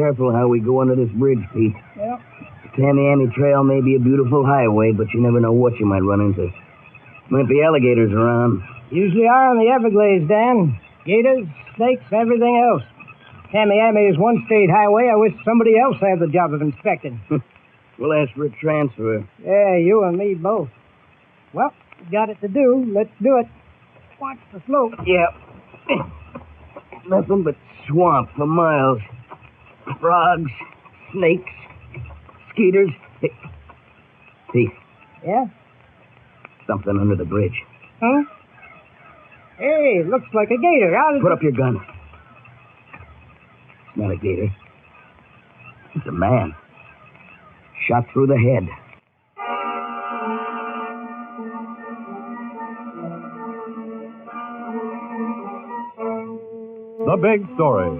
careful how we go under this bridge, Pete. Yeah. The Tamiami Trail may be a beautiful highway, but you never know what you might run into. Might be alligators around. Usually are on the Everglades, Dan. Gators, snakes, everything else. Tamiami is one state highway I wish somebody else had the job of inspecting. We'll ask for a transfer. Yeah, you and me both. Well, we got it to do. Let's do it. Watch the slope. Yeah. Nothing but swamp for miles. Frogs, snakes, skeeters. Hey, Pete, Yeah? something under the bridge. Huh? Hey, looks like a gator. How did Put up your gun. It's not a gator. It's a man. Shot through the head. The big story.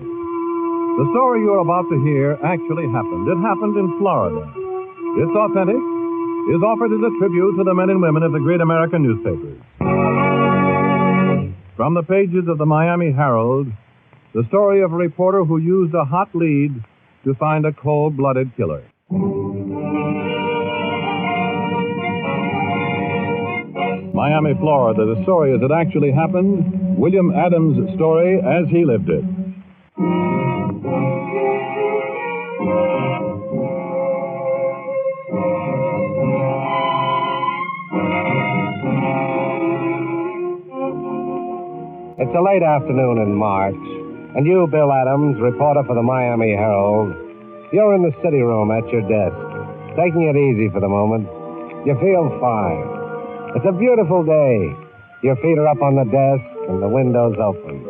The story you're about to hear actually happened. It happened in Florida. It's authentic, is offered as a tribute to the men and women of the great American newspapers. From the pages of the Miami Herald, the story of a reporter who used a hot lead to find a cold-blooded killer. Miami, Florida, the story as it actually happened, William Adams' story as he lived it. It's a late afternoon in March, and you, Bill Adams, reporter for the Miami Herald, you're in the city room at your desk, taking it easy for the moment. You feel fine. It's a beautiful day. Your feet are up on the desk, and the window's open.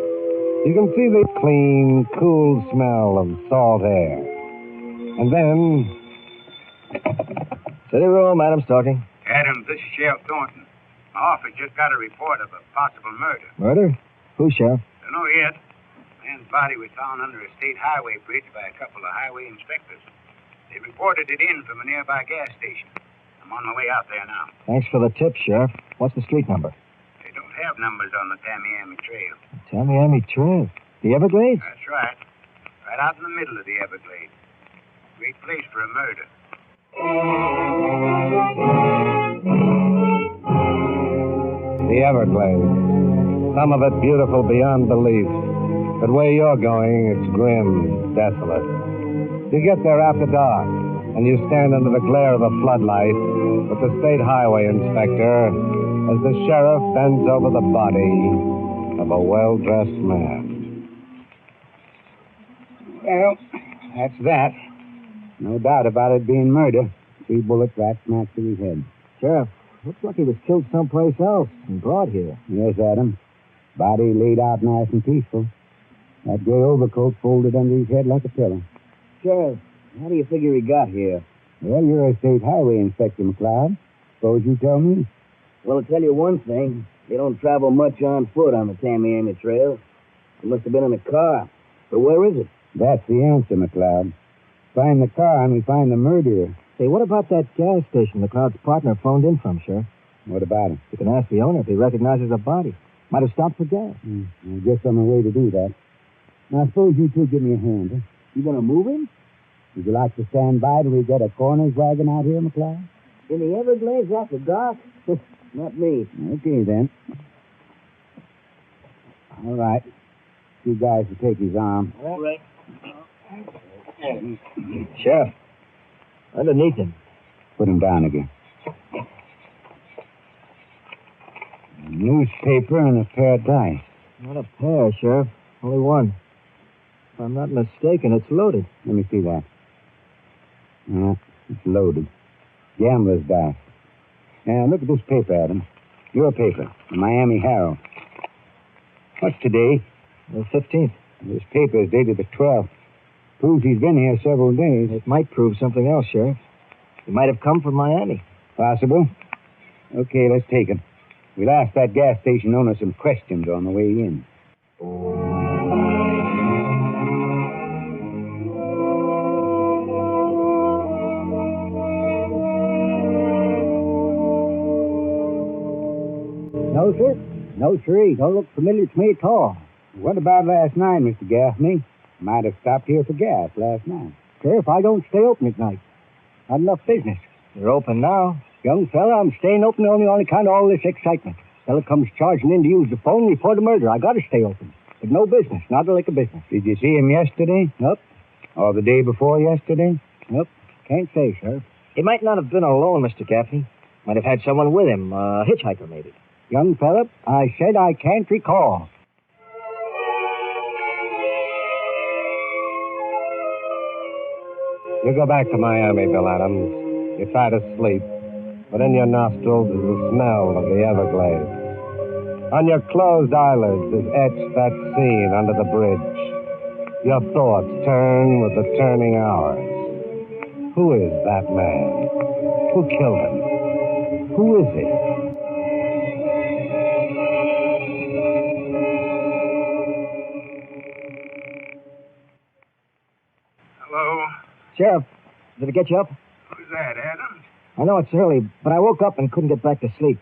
You can see the clean, cool smell of salt air. And then... City room, Adams talking. Adams, this is Sheriff Thornton. My office just got a report of a possible murder. Murder? Who, Sheriff? Don't know yet. Man's body was found under a state highway bridge by a couple of highway inspectors. They reported it in from a nearby gas station. I'm on my way out there now. Thanks for the tip, Sheriff. What's the street number? They don't have numbers on the Tamiami Trail. Tamiami Trail. The Everglades? That's right. Right out in the middle of the Everglades. Great place for a murder. The Everglades. Some of it beautiful beyond belief. But where you're going, it's grim, desolate. You get there after dark, and you stand under the glare of a floodlight with the state highway inspector as the sheriff bends over the body of a well-dressed man. Well, that's that. No doubt about it being murder. 3 bullets right smack through his head. Sheriff, looks like he was killed someplace else and brought here. Yes, Adam. Body laid out nice and peaceful. That gray overcoat folded under his head like a pillow. Sheriff, how do you figure he got here? Well, you're a state highway inspector, McLeod. Suppose you tell me. Well, I'll tell you one thing. They don't travel much on foot on the Tamiami Trail. He must have been in a car. But where is it? That's the answer, McLeod. Find the car and we find the murderer. Say, what about that gas station McLeod's partner phoned in from, Sheriff? What about it? You can ask the owner if he recognizes a body. Might have stopped for gas. I guess I'm on my way to do that. Now, suppose you two give me a hand. Huh? You gonna move him? Would you like to stand by till we get a coroner's wagon out here, McLeod? In the Everglades after dark? Not me. Okay, then. All right. You guys will take his arm. All right. Sheriff, underneath him. Put him down again. A newspaper and a pair of dice. Not a pair, Sheriff. Only one. If I'm not mistaken, it's loaded. Let me see that. Yeah, it's loaded. Gambler's dice. Now, look at this paper, Adam. Your paper, the Miami Herald. What's today? The 15th. This paper is dated the 12th. Proves he's been here several days. It might prove something else, Sheriff. He might have come from Miami. Possible. Okay, let's take him. We'll ask that gas station owner some questions on the way in. No, sir. No, sir. He don't look familiar to me at all. What about last night, Mr. Gaffney? Might have stopped here for gas last night. Sheriff, I don't stay open at night. Not enough business. You're open now. Young fella, I'm staying open only on account of all this excitement. Fella comes charging in to use the phone and report a murder. I gotta stay open. But no business, not a lick of business. Did you see him yesterday? Nope. Or the day before yesterday? Nope. Can't say, Sheriff. He might not have been alone, Mr. Gaffney. Might have had someone with him, a hitchhiker maybe. Young fella, I said I can't recall. You go back to Miami, Bill Adams. You try to sleep, but in your nostrils is the smell of the Everglades. On your closed eyelids is etched that scene under the bridge. Your thoughts turn with the turning hours. Who is that man? Who killed him? Who is he? Hello? Sheriff, did it get you up? Who's that, Adams? I know it's early, but I woke up and couldn't get back to sleep.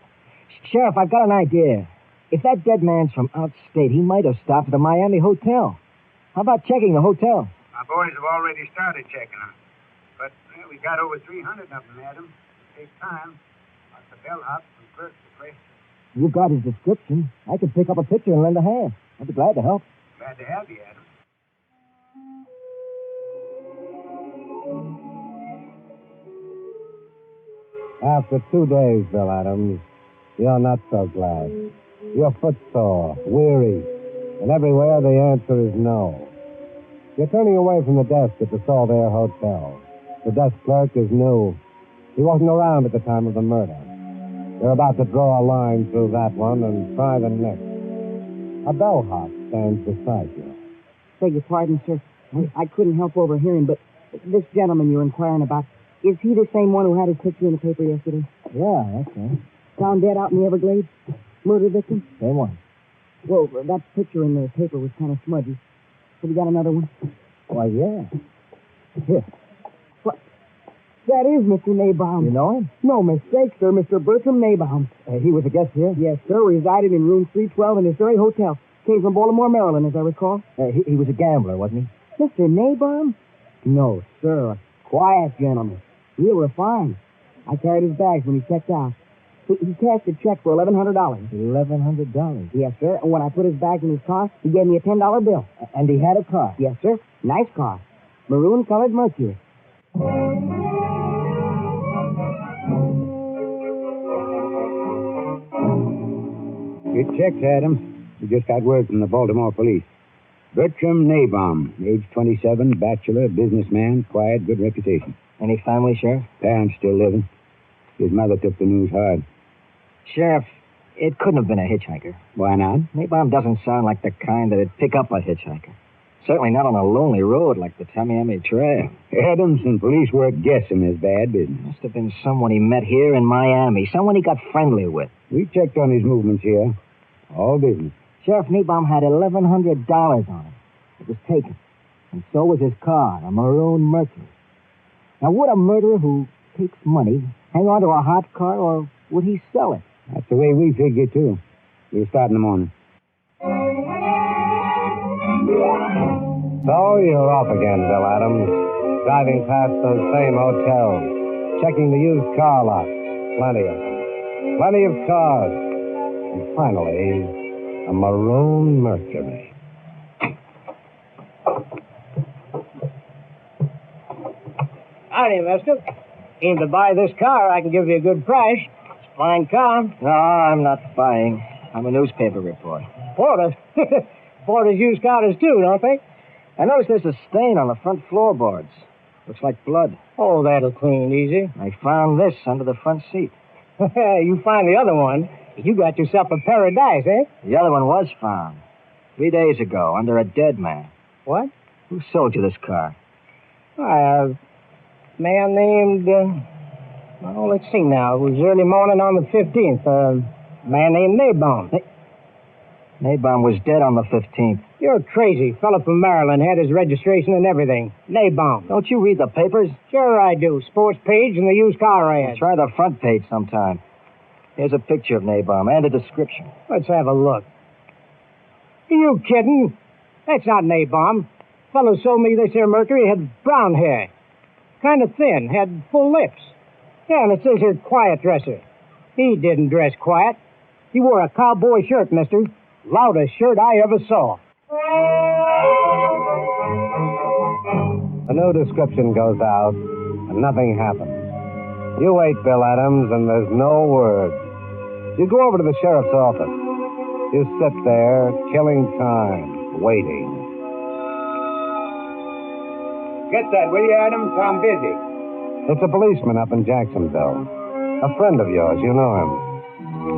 Sheriff, I've got an idea. If that dead man's from outstate, he might have stopped at the Miami hotel. How about checking the hotel? My boys have already started checking them. But we got over 300 of them, Adams. It takes time. Lots of bellhops and clerks to place. You've got his description. I could pick up a picture and lend a hand. I'd be glad to help. Glad to have you, Adams. After 2 days, Bill Adams, you're not so glad. You're footsore, weary, and everywhere the answer is no. You're turning away from the desk at the Salt Air Hotel. The desk clerk is new. He wasn't around at the time of the murder. You're about to draw a line through that one and try the next. A bellhop stands beside you. Beg your pardon, sir. I couldn't help overhearing, but this gentleman you're inquiring about, is he the same one who had his picture in the paper yesterday? Yeah, that's right. Found dead out in the Everglades? Murder victim? Same one. Well, that picture in the paper was kind of smudgy. Have you got another one? Why, yeah. Here. What? That is Mr. Naybaum. You know him? No mistake, sir. Mr. Bertram Naybaum. He was a guest here? Yes, sir. Resided in room 312 in this very hotel. Came from Baltimore, Maryland, as I recall. He was a gambler, wasn't he? Mr. Naybaum? No, sir. A quiet gentleman. Real refined. I carried his bags when he checked out. He cashed a check for $1,100. $1,100? Yes, sir. And when I put his bags in his car, he gave me a $10 bill. And he had a car? Yes, sir. Nice car. Maroon-colored Mercury. Good checks, Adams. We just got word from the Baltimore police. Bertram Naybaum, age 27, bachelor, businessman, quiet, good reputation. Any family, Sheriff? Parents still living. His mother took the news hard. Sheriff, it couldn't have been a hitchhiker. Why not? Naybaum doesn't sound like the kind that'd pick up a hitchhiker. Certainly not on a lonely road like the Tamiami Trail. Adams and police work guessing is bad business. Must have been someone he met here in Miami, someone he got friendly with. We checked on his movements here. All business. Sheriff Naybaum had $1,100 on him. It was taken. And so was his car, a maroon Mercury. Now, would a murderer who takes money hang on to a hot car, or would he sell it? That's the way we figure, too. We'll start in the morning. So you're off again, Bill Adams, driving past those same hotels, checking the used car lot. Plenty of them. Plenty of cars. And finally, a maroon Mercury. Howdy, mister. Came to buy this car. I can give you a good price. It's a fine car. No, I'm not buying. I'm a newspaper reporter. Porters. Porters use cars too, don't they? I noticed there's a stain on the front floorboards. Looks like blood. Oh, that'll clean easy. I found this under the front seat. You find the other one. You got yourself a paradise, eh? The other one was found 3 days ago under a dead man. What? Who sold you this car? A man named, well, let's see now. It was early morning on the 15th. A man named Naybaum. Naybaum was dead on the 15th. You're crazy. Fella from Maryland had his registration and everything. Naybaum. Don't you read the papers? Sure I do. Sports page and the used car ad. Try the front page sometime. Here's a picture of Naybaum and a description. Let's have a look. Are you kidding? That's not Naybaum. fellow sold me this here Mercury had brown hair. Kind of thin, had full lips. Yeah, and it says here quiet dresser. He didn't dress quiet. He wore a cowboy shirt, mister. Loudest shirt I ever saw. A new description goes out, and nothing happens. You wait, Bill Adams, and there's no word. You go over to the sheriff's office. You sit there, killing time, waiting. Get that, will you, Adams? I'm busy. It's a policeman up in Jacksonville. A friend of yours, you know him.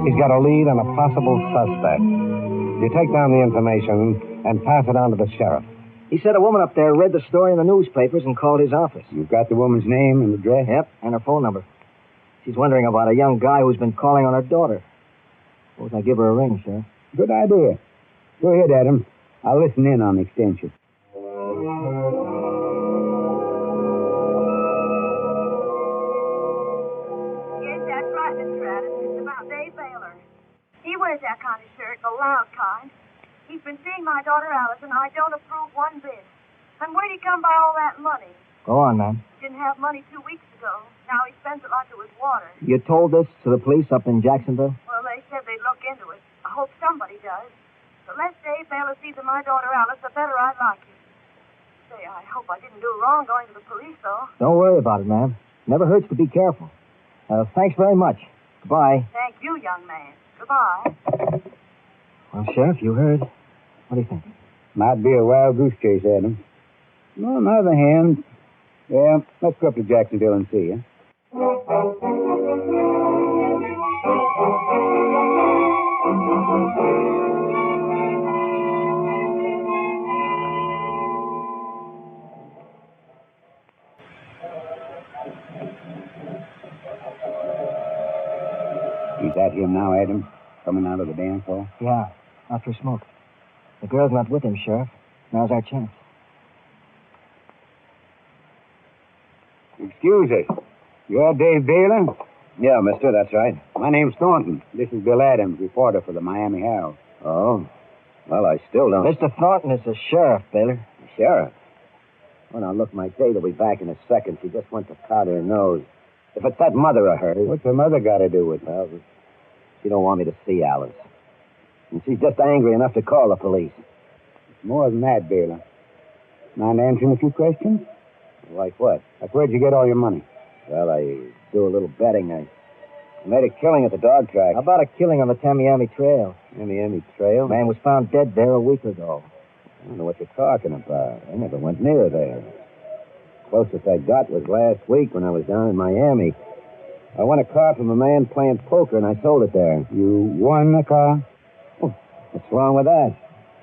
He's got a lead on a possible suspect. You take down the information and pass it on to the sheriff. He said a woman up there read the story in the newspapers and called his office. You've got the woman's name and address? Yep, and her phone number. She's wondering about a young guy who's been calling on her daughter. Suppose I give her a ring, Sheriff. Good idea. Go ahead, Adams. I'll listen in on the extension. Yes, that's right, Mr. Adams. It's about Dave Baylor. He wears that kind of shirt, the loud kind. He's been seeing my daughter Alice, and I don't approve one bit. And where'd he come by all that money? Go on, man. Didn't have money 2 weeks ago. Now he spends it like it was water. You told this to the police up in Jacksonville? Well, they said they'd look into it. I hope somebody does. The less Dave Baylor sees of my daughter Alice, the better I'd like him. Say, I hope I didn't do wrong going to the police, though. Don't worry about it, man. Never hurts to be careful. Thanks very much. Goodbye. Thank you, young man. Goodbye. Well, Sheriff, you heard. What do you think? Might be a wild goose chase, Adams. On the other hand, yeah, let's go up to Jacksonville and see, huh? Is that him now, Adams? Coming out of the dance hall? Yeah, after a smoke. The girl's not with him, Sheriff. Now's our chance. Excuse us. You're Dave Baylor? Yeah, mister, that's right. My name's Thornton. This is Bill Adams, reporter for the Miami Herald. Oh. Well, I still don't... Mr. Thornton is the sheriff, Baylor. The sheriff? Well, now, look, my date will be back in a second. She just went to powder her nose. If it's that mother of hers... What's her mother got to do with it? Well, she don't want me to see Alice. And she's just angry enough to call the police. More than that, Baylor. Mind answering a few questions? Like what? Like, where'd you get all your money? Well, I do a little betting. I made a killing at the dog track. How about a killing on the Tamiami Trail? Tamiami Trail? Man was found dead there a week ago. I don't know what you're talking about. I never went near there. Closest I got was last week when I was down in Miami. I won a car from a man playing poker, and I sold it there. You won the car? Oh, what's wrong with that?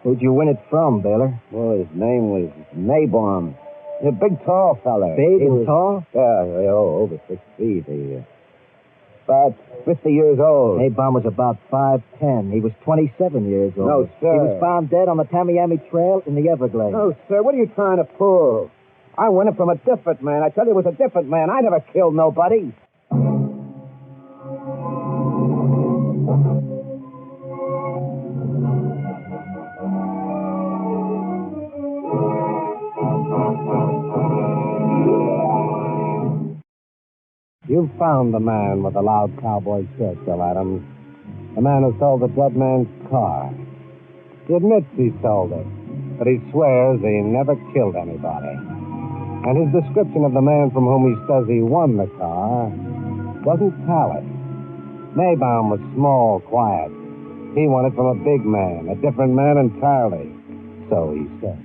Who'd you win it from, Baylor? Well, his name was Nabaum. He's a big, tall fella. Big and tall? Yeah, over 6 feet. About 50 years old. Nabaum was about 5'10". He was 27 years old. No, sir. He was found dead on the Tamiami Trail in the Everglades. No, sir. What are you trying to pull? I won it from a different man. I tell you, it was a different man. I never killed nobody. You've found the man with the loud cowboy shirt, Bill Adams. The man who sold the dead man's car. He admits he sold it, but he swears he never killed anybody. And his description of the man from whom he says he won the car doesn't tally. Nabaum was small, quiet. He won it from a big man, a different man entirely. So he said.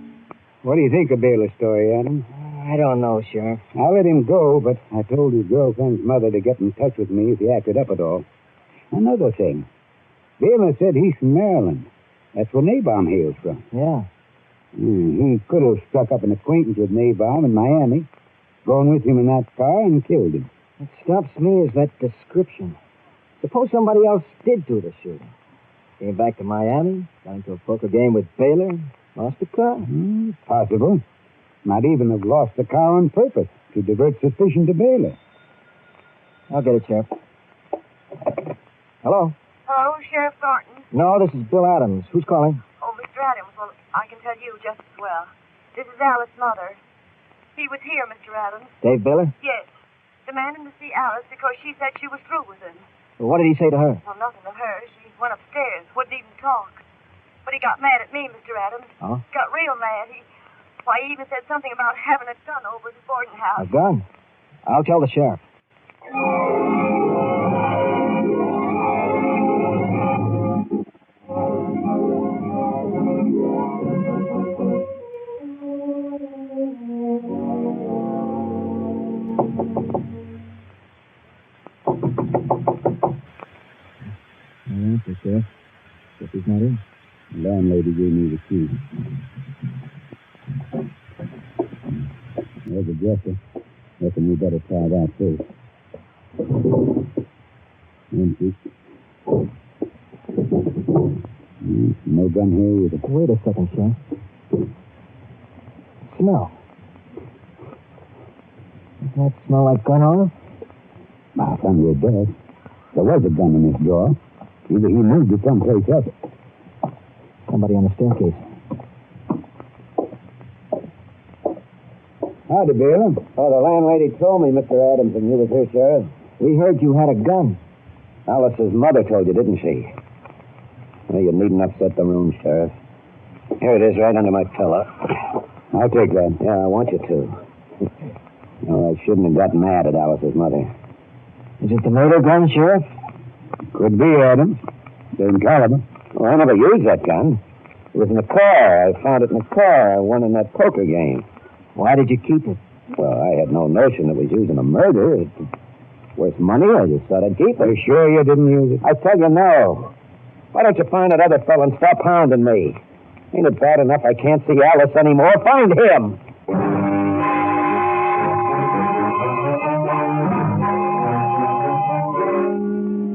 What do you think of Baylor's story, Adams? I don't know, Sheriff. I let him go, but I told his girlfriend's mother to get in touch with me if he acted up at all. Another thing. Baylor said he's from Maryland. That's where Nabaum hails from. Yeah. He could have struck up an acquaintance with Nabaum in Miami, gone with him in that car, and killed him. What stops me is that description. Suppose somebody else did do the shooting. Came back to Miami, got into a poker game with Baylor, lost the car. Possible. Might even have lost the car on purpose to divert suspicion to Baylor. I'll get it, Sheriff. Hello? Hello, Sheriff Thornton. No, this is Bill Adams. Who's calling? Oh, Mr. Adams. Well, I can tell you just as well. This is Alice's mother. He was here, Mr. Adams. Dave Baylor? Yes. Demanding to see Alice because she said she was through with him. Well, what did he say to her? Well, nothing to her. She went upstairs, wouldn't even talk. But he got mad at me, Mr. Adams. Oh? Got real mad. He even said something about having a gun over at his boarding house. A gun? I'll tell the sheriff. Yes, sir. Guess he's not in. The landlady gave me the key. There's a dresser. Reckon we better try that first. Empty. No gun here either. Wait a second, Sheriff. Smell. Doesn't that smell like gun oil? My thunder, it does. There was a gun in this drawer. Either he moved it someplace else. Somebody on the staircase. Howdy, Baylor. Oh, the landlady told me, Mr. Adams, and you was here, Sheriff. We heard you had a gun. Alice's mother told you, didn't she? Well, you needn't upset the room, Sheriff. Here it is, right under my pillow. I'll take that. Yeah, I want you to. No, I shouldn't have gotten mad at Alice's mother. Is it the murder gun, Sheriff? Could be, Adams. Same caliber. Well, I never used that gun. It was in the car. I found it in the car. I won in that poker game. Why did you keep it? Well, I had no notion it was used in a murder. It's worth money. I just thought I'd keep it. Are you sure you didn't use it? I tell you no. Why don't you find that other fellow and stop hounding me? Ain't it bad enough I can't see Alice anymore? Find him.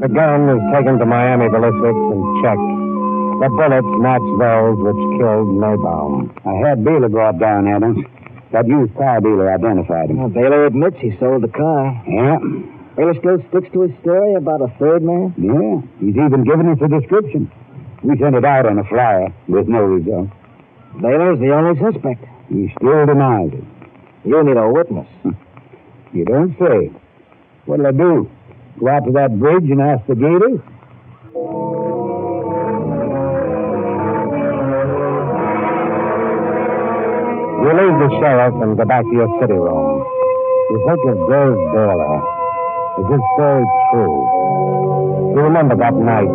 The gun was taken to Miami ballistics and checked. The bullets matched those which killed Maybaum. I had Baylor brought down, Adams. That used car dealer identified him. Well, Baylor admits he sold the car. Yeah. Baylor still sticks to his story about a third man? Yeah. He's even given us a description. We sent it out on a flyer with no result. Baylor's the only suspect. He still denies it. You need a witness. You don't say. What'll I do? Go out to that bridge and ask the gators? You leave the sheriff and go back to your city room. You think of Dave Baylor. Is this story true? You remember that night,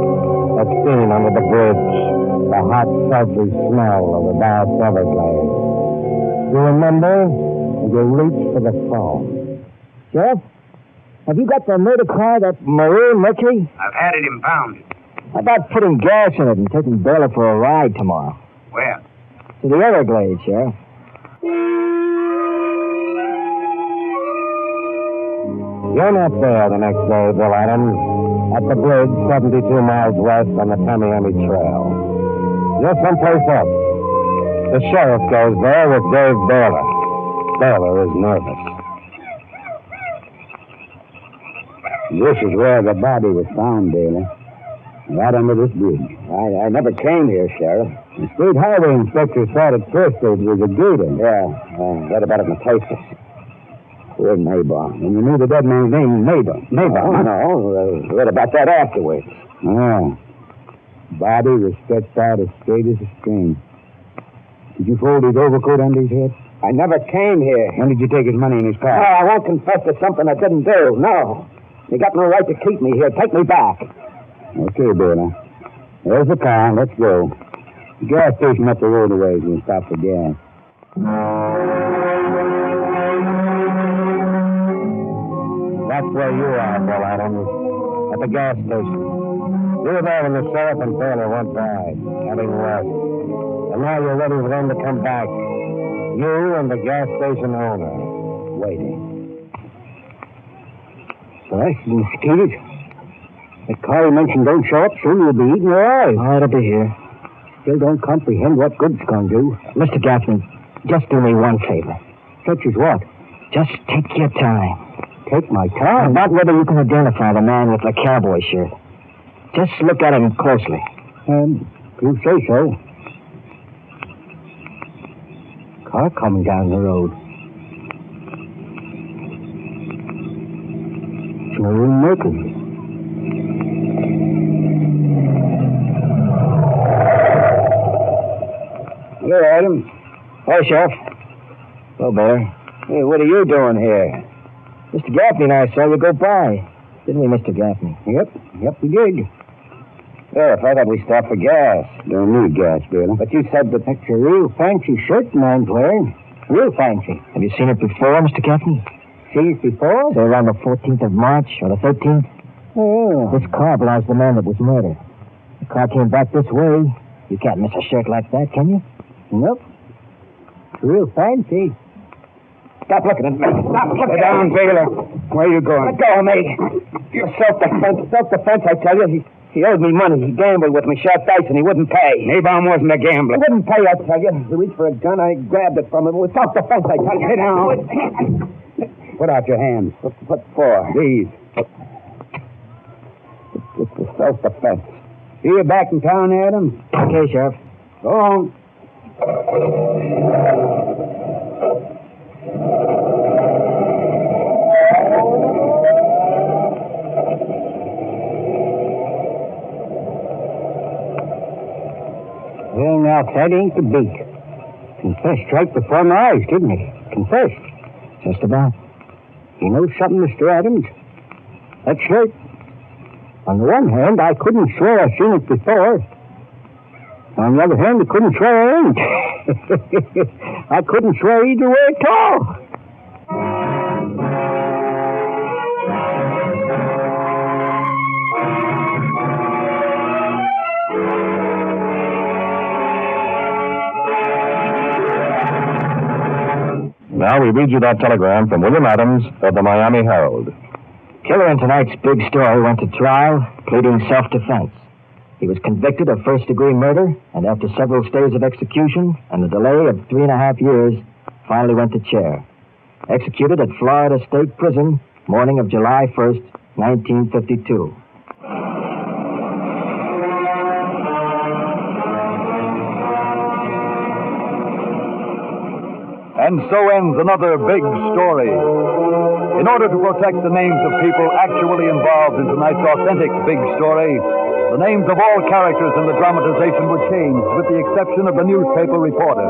that scene under the bridge, the hot, sultry smell of the vast Everglades. You remember, and you reach for the phone. Sheriff, have you got the murder car, that maroon Mercury? I've had it impounded. How about putting gas in it and taking Baylor for a ride tomorrow? Where? To the Everglades, Sheriff. You're not there the next day, Bill Adams, at the bridge 72 miles west on the Tamiami Trail. You're someplace else. The sheriff goes there with Dave Baylor. Baylor is nervous. This is where the body was found, Baylor. Right under this bridge. I never came here, Sheriff. The state highway inspector thought at first that it was a gator. Yeah, I read about it in the papers. Poor Maybaum. And you knew the dead man's name, Maybaum. Oh, no, I read about that afterwards. Ah. Body was stretched out as straight as a string. Did you fold his overcoat under his head? I never came here. When did you take his money in his car? No, I won't confess to something I didn't do. No. You got no right to keep me here. Take me back. Okay, Baylor. There's the car. Let's go. The gas station up the road a ways. We'll stop for gas. That's where you are, Bill Adams, at the gas station. You were there when the sheriff and Baylor went by, heading west. And now you're ready for them to come back. You and the gas station owner, waiting. Gosh, you mosquitoes. The car you mentioned don't show up soon. You'll be eating your eyes. Oh, it'll be here. Still don't comprehend what good's going to do. Mr. Gaffney, just do me one favor. Such as what? Just take your time. Take my time? About whether you can identify the man with the cowboy shirt. Just look at him closely. You say so. car coming down the road. It's Maroon Mercury. Hello, Adams. Hi, Sheriff. Hello, Bear. Hey, what are you doing here? Mr. Gaffney and I saw you go by. Didn't we, Mr. Gaffney? Yep, we did. Sheriff, I thought we stopped for gas. Don't need gas, Bill. But you said that that's a real fancy shirt the man's wearing. Real fancy. Have you seen it before, Mr. Gaffney? Seen it before? Say around the 14th of March or the 13th? Oh. This car belongs to the man that was murdered. The car came back this way. You can't miss a shirt like that, can you? Nope. It's real fancy. Stop looking at me. Stop looking down, Baylor. Where are you going? Let go of me. Self-defense. Self-defense, I tell you. He owed me money. He gambled with me, shot dice, and he wouldn't pay. Nabaum wasn't a gambler. He wouldn't pay, I tell you. He reached for a gun. I grabbed it from him. It was self-defense, I tell you. Sit down. Put out your hands. What for? These. It's for self-defense. See you back in town, Adams? Okay, Sheriff. Go on. Well, now, that ain't the beat. Confessed right before my eyes, didn't he? Confessed. Just about. You know something, Mr. Adams? That shirt. On the one hand, I couldn't swear I've seen it before. On the other hand, I couldn't swear I ain't. I couldn't swear either way at all. Now we read you that telegram from William Adams of the Miami Herald. Killer in tonight's big story went to trial, pleading self-defense. He was convicted of first-degree murder, and after several stays of execution and a delay of 3.5 years, finally went to chair. Executed at Florida State Prison, morning of July 1st, 1952. And so ends another big story. In order to protect the names of people actually involved in tonight's authentic big story, the names of all characters in the dramatization were changed with the exception of the newspaper reporter.